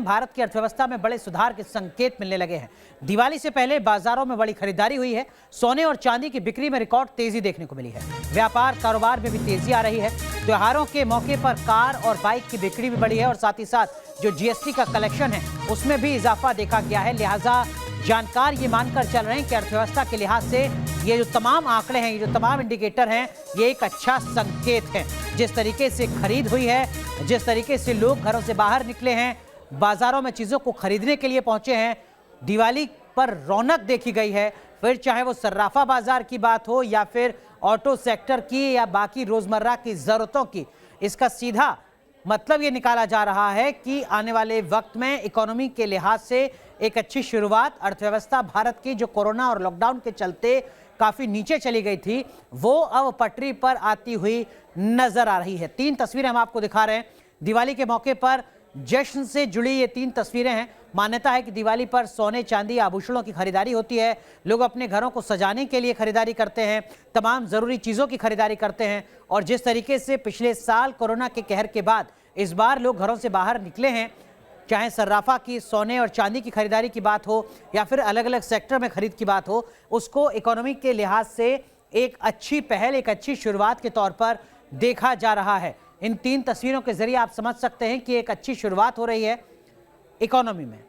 हैं, भारत की अर्थव्यवस्था में बड़े सुधार के संकेत मिलने लगे हैं। दिवाली से पहले बाजारों में बड़ी खरीदारी हुई है। सोने और चांदी की बिक्री में रिकॉर्ड तेजी देखने को मिली है। व्यापार कारोबार में भी तेजी आ रही है। त्योहारों के मौके पर कार और बाइक की बिक्री भी बढ़ी है और साथ ही साथ जो जीएसटी का कलेक्शन है उसमें भी इजाफा देखा गया है। लिहाजा जानकार ये मानकर चल रहे हैं कि अर्थव्यवस्था के लिहाज से ये जो तमाम आंकड़े हैं, ये जो तमाम इंडिकेटर हैं, ये एक अच्छा संकेत है। जिस तरीके से खरीद हुई है, जिस तरीके से लोग घरों से बाहर निकले हैं, बाजारों में चीज़ों को खरीदने के लिए पहुंचे हैं, दिवाली पर रौनक देखी गई है। फिर चाहे वो सर्राफा बाजार की बात हो या फिर ऑटो सेक्टर की या बाकी रोजमर्रा की ज़रूरतों की, इसका सीधा मतलब ये निकाला जा रहा है कि आने वाले वक्त में इकोनॉमी के लिहाज से एक अच्छी शुरुआत, अर्थव्यवस्था भारत की जो कोरोना और लॉकडाउन के चलते काफ़ी नीचे चली गई थी, वो अब पटरी पर आती हुई नजर आ रही है। 3 तस्वीरें हम आपको दिखा रहे हैं। दिवाली के मौके पर जश्न से जुड़ी ये 3 तस्वीरें हैं। मान्यता है कि दिवाली पर सोने चांदी आभूषणों की खरीदारी होती है। लोग अपने घरों को सजाने के लिए खरीदारी करते हैं, तमाम ज़रूरी चीज़ों की खरीदारी करते हैं। और जिस तरीके से पिछले साल कोरोना के कहर के बाद इस बार लोग घरों से बाहर निकले हैं, चाहे सर्राफा की सोने और चांदी की खरीदारी की बात हो या फिर अलग अलग सेक्टर में खरीद की बात हो, उसको इकोनॉमी के लिहाज से एक अच्छी पहल, एक अच्छी शुरुआत के तौर पर देखा जा रहा है। इन 3 तस्वीरों के जरिए आप समझ सकते हैं कि एक अच्छी शुरुआत हो रही है इकोनॉमी में।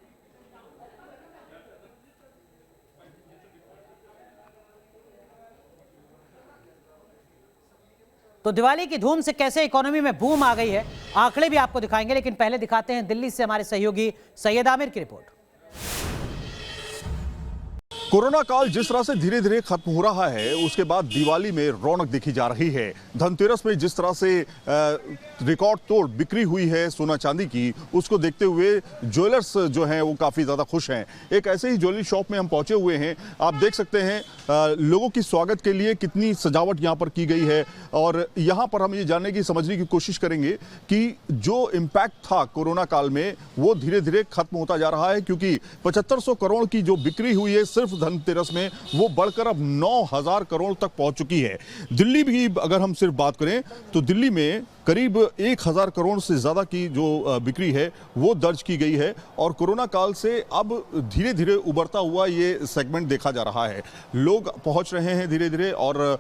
तो दिवाली की धूम से कैसे इकोनॉमी में बूम आ गई है, आंकड़े भी आपको दिखाएंगे, लेकिन पहले दिखाते हैं दिल्ली से हमारे सहयोगी सैयद आमिर की रिपोर्ट। कोरोना काल जिस तरह से धीरे धीरे खत्म हो रहा है, उसके बाद दिवाली में रौनक देखी जा रही है। धनतेरस में जिस तरह से रिकॉर्ड तोड़ बिक्री हुई है सोना चांदी की, उसको देखते हुए ज्वेलर्स जो हैं वो काफ़ी ज़्यादा खुश हैं। एक ऐसे ही ज्वेलरी शॉप में हम पहुंचे हुए हैं। आप देख सकते हैं लोगों की स्वागत के लिए कितनी सजावट यहाँ पर की गई है। और यहाँ पर हम ये जानने की, समझने की कोशिश करेंगे कि जो इम्पैक्ट था कोरोना काल में वो धीरे धीरे खत्म होता जा रहा है, क्योंकि 7500 करोड़ की जो बिक्री हुई है सिर्फ धनतेरस में, वो बढ़कर अब 9000 करोड़ तक पहुंच चुकी है। दिल्ली भी अगर हम सिर्फ बात करें तो दिल्ली में करीब 1000 करोड़ से ज़्यादा की जो बिक्री है वो दर्ज की गई है। और कोरोना काल से अब धीरे धीरे उभरता हुआ ये सेगमेंट देखा जा रहा है। लोग पहुंच रहे हैं धीरे धीरे, और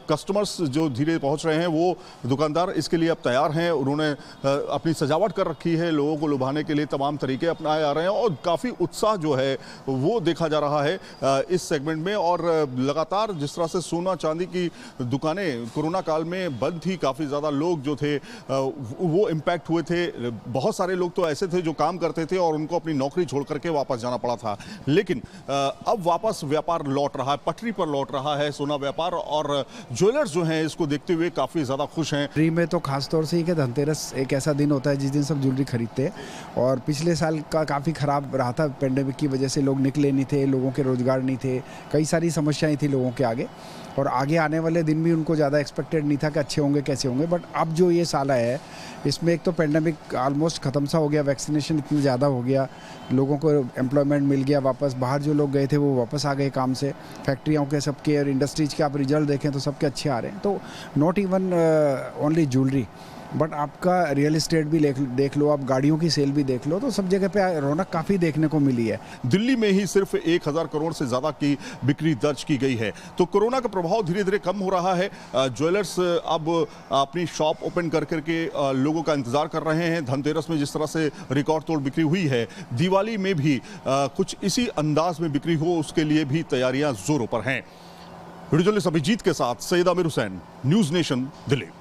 कस्टमर्स जो धीरे पहुंच रहे हैं, वो दुकानदार इसके लिए अब तैयार हैं। उन्होंने अपनी सजावट कर रखी है, लोगों को लुभाने के लिए तमाम तरीके अपनाए जा रहे हैं और काफ़ी उत्साह जो है वो देखा जा रहा है इस सेगमेंट में। और लगातार जिस तरह से सोना चांदी की दुकानें कोरोना काल में बंद थी, काफ़ी ज़्यादा लोग जो थे वो इम्पैक्ट हुए थे। बहुत सारे लोग तो ऐसे थे जो काम करते थे और उनको अपनी नौकरी छोड़ करके वापस जाना पड़ा था, लेकिन अब वापस व्यापार लौट रहा है, पटरी पर लौट रहा है सोना व्यापार। और ज्वेलर्स जो हैं इसको देखते हुए काफ़ी ज़्यादा खुश हैं। दिल्ली में तो खास तौर से ही कि धनतेरस एक ऐसा दिन होता है जिस दिन सब ज्वेलरी खरीदते हैं, और पिछले साल का काफ़ी ख़राब रहा था। पेंडेमिक की वजह से लोग निकले नहीं थे, लोगों के रोज़गार नहीं थे, कई सारी समस्याएं थी लोगों के आगे, और आगे आने वाले दिन भी उनको ज़्यादा एक्सपेक्टेड नहीं था कि अच्छे होंगे कैसे होंगे। बट अब जो ये साल आया है, इसमें एक तो पेंडेमिक ऑलमोस्ट ख़त्म सा हो गया, वैक्सीनेशन इतना ज़्यादा हो गया, लोगों को एम्प्लॉयमेंट मिल गया, वापस बाहर जो लोग गए थे वो वापस आ गए काम से। फैक्ट्रियों के सबके और इंडस्ट्रीज के आप रिजल्ट देखें तो सबके अच्छे आ रहे हैं। तो not even only jewellery, but आपका रियल एस्टेट भी देख लो, आप गाड़ियों की सेल भी देख लो, तो सब जगह पे रौनक काफ़ी देखने को मिली है। दिल्ली में ही सिर्फ 1000 करोड़ से ज़्यादा की बिक्री दर्ज की गई है। तो कोरोना का प्रभाव धीरे धीरे कम हो रहा है। ज्वेलर्स अब अपनी शॉप ओपन कर करके लोगों का इंतजार कर रहे हैं। धनतेरस में जिस तरह से रिकॉर्ड तोड़ बिक्री हुई है, दिवाली में भी कुछ इसी अंदाज में बिक्री हो, उसके लिए भी तैयारियां जोरों पर हैं। वीडियो जर्नलिस्ट अभिजीत के साथ सैयद आमिर हुसैन, न्यूज़ नेशन, दिल्ली।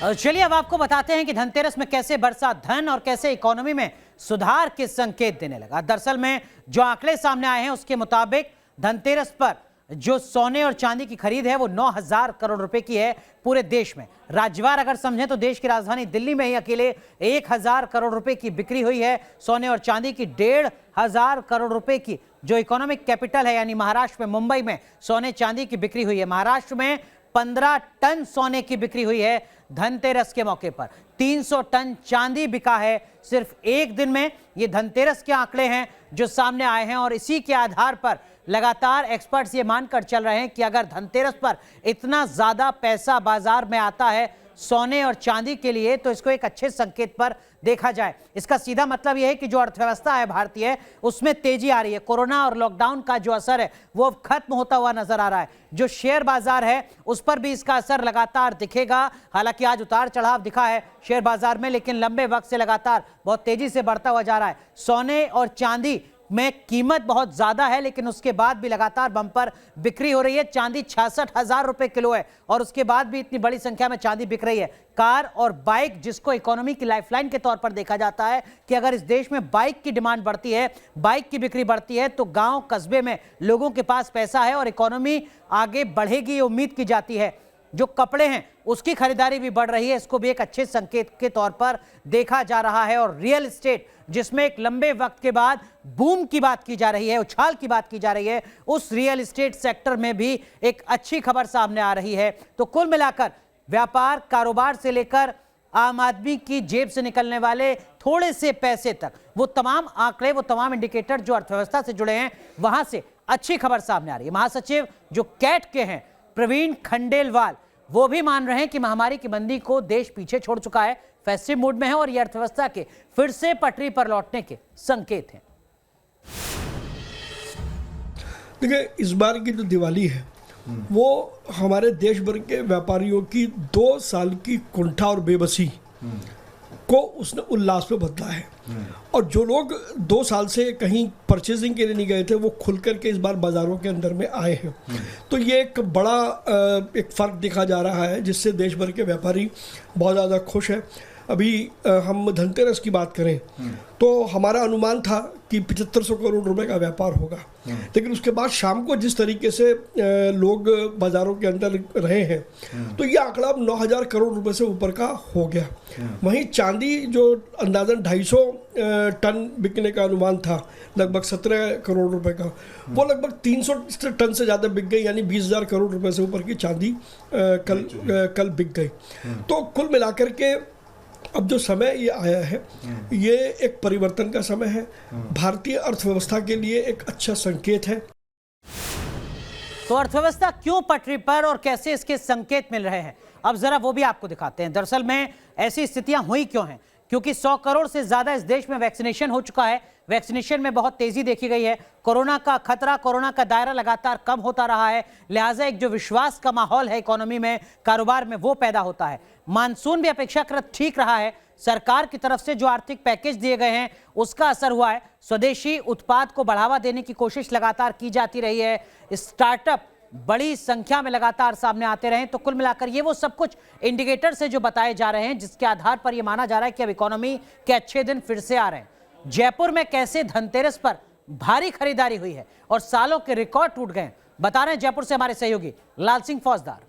चलिए अब आपको बताते हैं कि धनतेरस में कैसे बरसा धन और कैसे इकोनॉमी में सुधार के संकेत देने लगा। दरअसल में जो आंकड़े सामने आए हैं उसके मुताबिक धनतेरस पर जो सोने और चांदी की खरीद है वो 9000 करोड़ रुपए की है पूरे देश में। राज्यवार अगर समझें तो देश की राजधानी दिल्ली में ही अकेले 1000 करोड़ रुपए की बिक्री हुई है सोने और चांदी की। 1500 करोड़ रुपए की जो इकोनॉमिक कैपिटल है यानी महाराष्ट्र में, मुंबई में सोने चांदी की बिक्री हुई है। महाराष्ट्र में 15 टन सोने की बिक्री हुई है धनतेरस के मौके पर। 300 टन चांदी बिका है सिर्फ एक दिन में। ये धनतेरस के आंकड़े हैं जो सामने आए हैं, और इसी के आधार पर लगातार एक्सपर्ट्स ये मानकर चल रहे हैं कि अगर धनतेरस पर इतना ज्यादा पैसा बाजार में आता है सोने और चांदी के लिए, तो इसको एक अच्छे संकेत पर देखा जाए। इसका सीधा मतलब यह है कि जो अर्थव्यवस्था है भारतीय, उसमें तेजी आ रही है। कोरोना और लॉकडाउन का जो असर है वो खत्म होता हुआ नजर आ रहा है। जो शेयर बाजार है उस पर भी इसका असर लगातार दिखेगा। हालांकि आज उतार चढ़ाव दिखा है शेयर बाजार में, लेकिन लंबे वक्त से लगातार बहुत तेजी से बढ़ता हुआ जा रहा है। सोने और चांदी में कीमत बहुत ज्यादा है, लेकिन उसके बाद भी लगातार बम्पर बिक्री हो रही है। चांदी 66,000 रुपए किलो है और उसके बाद भी इतनी बड़ी संख्या में चांदी बिक रही है। कार और बाइक, जिसको इकोनॉमी की लाइफलाइन के तौर पर देखा जाता है कि अगर इस देश में बाइक की डिमांड बढ़ती है, बाइक की बिक्री बढ़ती है, तो गांव कस्बे में लोगों के पास पैसा है और इकोनॉमी आगे बढ़ेगी, ये उम्मीद की जाती है। जो कपड़े हैं उसकी खरीदारी भी बढ़ रही है, इसको भी एक अच्छे संकेत के तौर पर देखा जा रहा है। और रियल एस्टेट, जिसमें एक लंबे वक्त के बाद बूम की बात की जा रही है, उछाल की बात की जा रही है, उस रियल एस्टेट सेक्टर में भी एक अच्छी खबर सामने आ रही है। तो कुल मिलाकर व्यापार, कारोबार से लेकर आम आदमी की जेब से निकलने वाले थोड़े से पैसे तक, वो तमाम आंकड़े, वो तमाम इंडिकेटर जो अर्थव्यवस्था से जुड़े हैं, वहां से अच्छी खबर सामने आ रही है। महासचिव जो कैट के हैं प्रवीण खंडेलवाल, वो भी मान रहे हैं कि महामारी की मंदी को देश पीछे छोड़ चुका है, फेस्टिव मूड में है और यह अर्थव्यवस्था के फिर से पटरी पर लौटने के संकेत हैं। देखिए, इस बार की जो दिवाली है वो हमारे देश भर के व्यापारियों की 2 साल की कुंठा और बेबसी को उसने उल्लास में बदला है। और जो लोग 2 साल से कहीं परचेजिंग के लिए नहीं गए थे, वो खुल करके इस बार बाज़ारों के अंदर में आए हैं। तो ये एक बड़ा एक फ़र्क दिखा जा रहा है, जिससे देश भर के व्यापारी बहुत ज़्यादा खुश हैं। अभी हम धनतेरस की बात करें तो हमारा अनुमान था कि 7500 करोड़ रुपए का व्यापार होगा, लेकिन उसके बाद शाम को जिस तरीके से लोग बाज़ारों के अंदर रहे हैं, तो ये आंकड़ा अब 9000 करोड़ रुपए से ऊपर का हो गया। वहीं चांदी, जो अंदाजन 250 टन बिकने का अनुमान था, लगभग 17 करोड़ रुपए का, वो लगभग 300 टन से ज़्यादा बिक गई, यानी 20,000 करोड़ रुपए से ऊपर की चांदी कल बिक गई। तो कुल मिलाकर के अब जो समय ये आया है, ये एक परिवर्तन का समय है, भारतीय अर्थव्यवस्था के लिए एक अच्छा संकेत है। तो अर्थव्यवस्था क्यों पटरी पर और कैसे इसके संकेत मिल रहे हैं, अब जरा वो भी आपको दिखाते हैं। दरअसल में ऐसी स्थितियां हुई क्यों हैं? क्योंकि 100 करोड़ से ज्यादा इस देश में वैक्सीनेशन हो चुका है। वैक्सीनेशन में बहुत तेजी देखी गई है। कोरोना का खतरा, कोरोना का दायरा लगातार कम होता रहा है, लिहाजा एक जो विश्वास का माहौल है इकोनॉमी में, कारोबार में, वो पैदा होता है। मानसून भी अपेक्षाकृत ठीक रहा है। सरकार की तरफ से जो आर्थिक पैकेज दिए गए हैं उसका असर हुआ है। स्वदेशी उत्पाद को बढ़ावा देने की कोशिश लगातार की जाती रही है। स्टार्टअप बड़ी संख्या में लगातार सामने आते रहे। तो कुल मिलाकर ये वो सब कुछ इंडिकेटर से जो बताए जा रहे हैं, जिसके आधार पर यह माना जा रहा है कि अब इकोनॉमी के अच्छे दिन फिर से आ रहे हैं। जयपुर में कैसे धनतेरस पर भारी खरीदारी हुई है और सालों के रिकॉर्ड टूट गए, बता रहे हैं जयपुर से हमारे सहयोगी लाल सिंह फौजदार।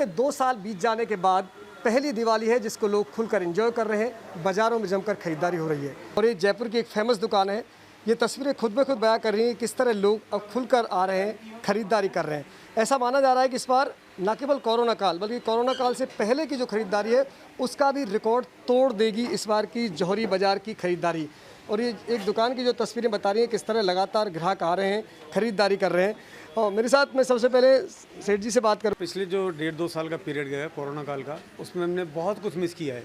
2 साल बीत जाने के बाद पहली दिवाली है जिसको लोग खुलकर एंजॉय कर रहे हैं। बाजारों में जमकर खरीदारी हो रही है और ये जयपुर की एक फेमस दुकान है। ये तस्वीरें खुद ब खुद बयां कर रही हैं किस तरह लोग अब खुलकर आ रहे हैं, खरीदारी कर रहे हैं। ऐसा माना जा रहा है कि इस बार न केवल कोरोना काल, बल्कि कोरोना काल से पहले की जो खरीदारी है उसका भी रिकॉर्ड तोड़ देगी इस बार की जौहरी बाजार की खरीदारी। और ये एक दुकान की जो तस्वीरें बता रही हैं किस तरह लगातार ग्राहक आ रहे हैं, खरीदारी कर रहे हैं। और मेरे साथ मैं सबसे पहले सेठ जी से बात करूं। पिछले जो 1.5-2 साल का पीरियड गया है कोरोना काल का, उसमें हमने बहुत कुछ मिस किया है,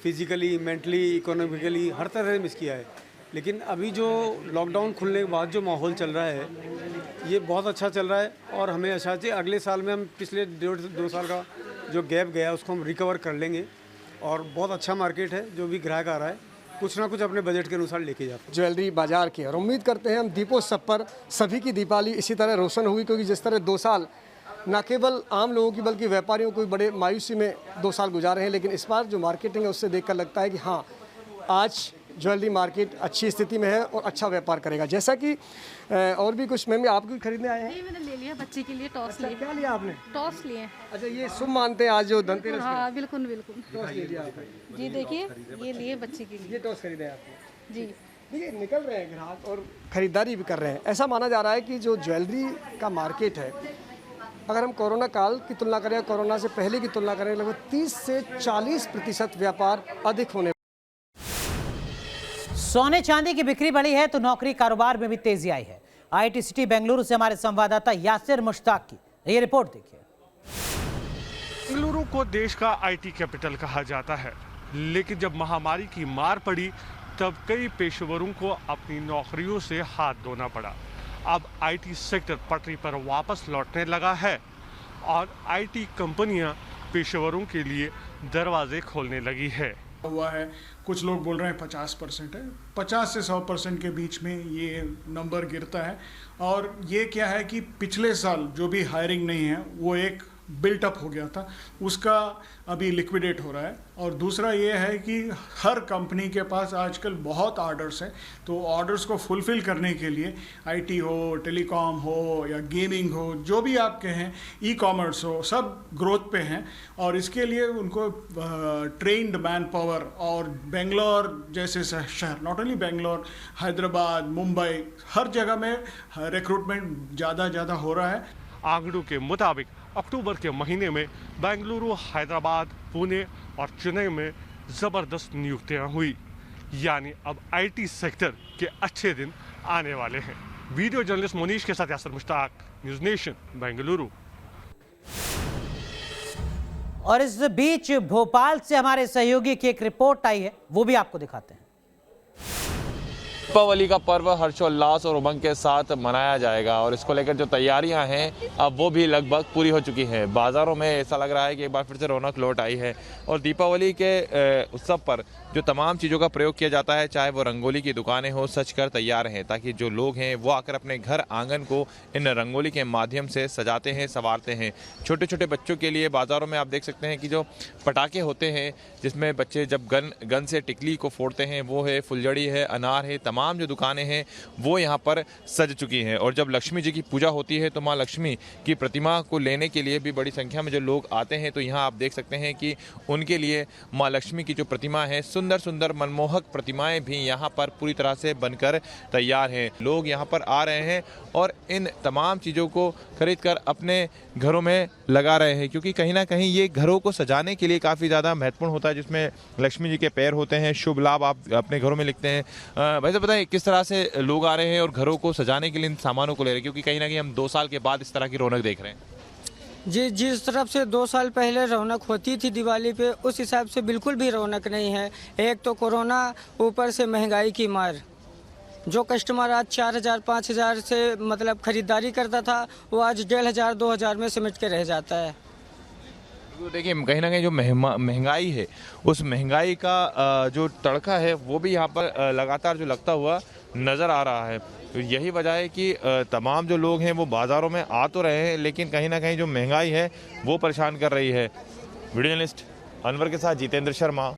फिजिकली, मेंटली, इकोनॉमिकली, हर तरह से मिस किया है। लेकिन अभी जो लॉकडाउन खुलने के बाद जो माहौल चल रहा है ये बहुत अच्छा चल रहा है और हमें आशा है अगले साल में हम पिछले 1.5-2 साल का जो गैप गया उसको हम रिकवर कर लेंगे। और बहुत अच्छा मार्केट है, जो भी ग्राहक आ रहा है कुछ ना कुछ अपने बजट के अनुसार लेके जाते हैं ज्वेलरी बाजार की। और उम्मीद करते हैं हम दीपोत्सव पर सभी की दीपावली इसी तरह रोशन होगी, क्योंकि जिस तरह 2 साल न केवल आम लोगों की बल्कि व्यापारियों को भी बड़े मायूसी में 2 साल गुजारे हैं। लेकिन इस बार जो मार्केटिंग है उससे देखकर लगता है कि हाँ, आज ज्वेलरी मार्केट अच्छी स्थिति में है और अच्छा व्यापार करेगा। जैसा कि और भी कुछ मैम आप भी खरीदने आए हैं? नहीं, मैंने ले लिया बच्चे के लिए टॉस लिए। क्या लिया आपने? टॉस लिए। अच्छा, ये शुभ मानते हैं आज जो धनतेरस? हाँ, बिल्कुल बिल्कुल। टॉस ले लिया आपने? जी देखिए, ये लिए बच्चे के लिए। ये टॉस खरीदे हैं आपने? जी देखिए, निकल रहे हैं ग्राहक और खरीदारी भी कर रहे हैं। ऐसा माना जा रहा है कि जो ज्वेलरी का मार्केट है, अगर हम कोरोना काल की तुलना करें, कोरोना से पहले की तुलना करें, लगभग 30 से 40% व्यापार अधिक होने। सोने चांदी की बिक्री बढ़ी है तो नौकरी कारोबार में भी तेजी आई है। IIT सिटी बेंगलुरु से हमारे संवाददाता यासिर मुश्ताक की ये रिपोर्ट देखिए। बेंगलुरु को देश का आईटी कैपिटल कहा जाता है, लेकिन जब महामारी की मार पड़ी तब कई पेशेवरों को अपनी नौकरियों से हाथ धोना पड़ा। अब आईटी सेक्टर पटरी पर वापस लौटने लगा है और आईटी कंपनियां पेशेवरों के लिए दरवाजे खोलने लगी है। हुआ है, कुछ लोग बोल रहे हैं 50% है, 50 से 100% के बीच में ये नंबर गिरता है। और ये क्या है कि पिछले साल जो भी हायरिंग नहीं है वो एक बिल्टअप हो गया था, उसका अभी लिक्विडेट हो रहा है। और दूसरा ये है कि हर कंपनी के पास आजकल बहुत ऑर्डर्स हैं, तो ऑर्डर्स को फुलफ़िल करने के लिए आईटी हो, टेलीकॉम हो या गेमिंग हो, जो भी आप कहें, ई कॉमर्स हो, सब ग्रोथ पे हैं। और इसके लिए उनको ट्रेन्ड मैन पावर और बेंगलोर जैसे शहर, नॉट ओनली बेंगलोर, हैदराबाद, मुंबई, हर जगह में रिक्रूटमेंट ज़्यादा हो रहा है। आंकड़ों के मुताबिक अक्टूबर के महीने में बेंगलुरु, हैदराबाद, पुणे और चेन्नई में ज़बरदस्त नियुक्तियां हुई। यानी अब आईटी सेक्टर के अच्छे दिन आने वाले हैं। वीडियो जर्नलिस्ट मोनीश के साथ यासर मुश्ताक, न्यूज़ नेशन, बेंगलुरु। और इस बीच भोपाल से हमारे सहयोगी की एक रिपोर्ट आई है, वो भी आपको दिखाते हैं। दीपावली का पर्व हर्षोल्लास और उमंग के साथ मनाया जाएगा और इसको लेकर जो तैयारियां हैं अब वो भी लगभग पूरी हो चुकी हैं। बाज़ारों में ऐसा लग रहा है कि एक बार फिर से रौनक लौट आई है और दीपावली के उत्सव पर जो तमाम चीज़ों का प्रयोग किया जाता है, चाहे वो रंगोली की दुकानें हो, सज कर तैयार हैं ताकि जो लोग हैं वो आकर अपने घर आंगन को इन रंगोली के माध्यम से सजाते हैं, संवारते हैं। छोटे छोटे बच्चों के लिए बाज़ारों में आप देख सकते हैं कि जो पटाखे होते हैं जिसमें बच्चे जब गन से टिकली को फोड़ते हैं, वो है, फुलझड़ी है, अनार है, तमाम जो दुकानें हैं वो यहाँ पर सज चुकी हैं। और जब लक्ष्मी जी की पूजा होती है तो माँ लक्ष्मी की प्रतिमा को लेने के लिए भी बड़ी संख्या में जो लोग आते हैं। तो यहाँ आप देख सकते हैं कि उनके लिए माँ लक्ष्मी की जो प्रतिमा है, सुंदर सुंदर मनमोहक प्रतिमाएं भी यहाँ पर पूरी तरह से बनकर तैयार हैं। लोग यहाँ पर आ रहे हैं और इन तमाम चीज़ों को खरीद कर अपने घरों में लगा रहे हैं, क्योंकि कहीं ना कहीं ये घरों को सजाने के लिए काफ़ी ज़्यादा महत्वपूर्ण होता है, जिसमें लक्ष्मी जी के पैर होते हैं, शुभ लाभ आप अपने घरों में लिखते हैं। वैसे बताएं किस तरह से लोग आ रहे हैं और घरों को सजाने के लिए इन सामानों को ले रहे हैं, क्योंकि कहीं ना कहीं हम 2 साल के बाद इस तरह की रौनक देख रहे हैं। जी, जिस तरफ से 2 साल पहले रौनक होती थी दिवाली पे, उस हिसाब से बिल्कुल भी रौनक नहीं है। एक तो कोरोना, ऊपर से महंगाई की मार। जो कस्टमर आज 4,000 5,000 से मतलब खरीदारी करता था, वो आज 1,500 2,000 में सिमट के रह जाता है। देखिए कहीं ना कहीं जो महंगाई है, उस महंगाई का जो तड़का है वो भी यहाँ पर लगातार जो लगता हुआ नज़र आ रहा है। तो यही वजह है कि तमाम जो लोग हैं वो बाज़ारों में आ तो रहे हैं, लेकिन कहीं ना कहीं जो महंगाई है वो परेशान कर रही है। वीडियो जर्नलिस्ट अनवर के साथ जितेंद्र शर्मा।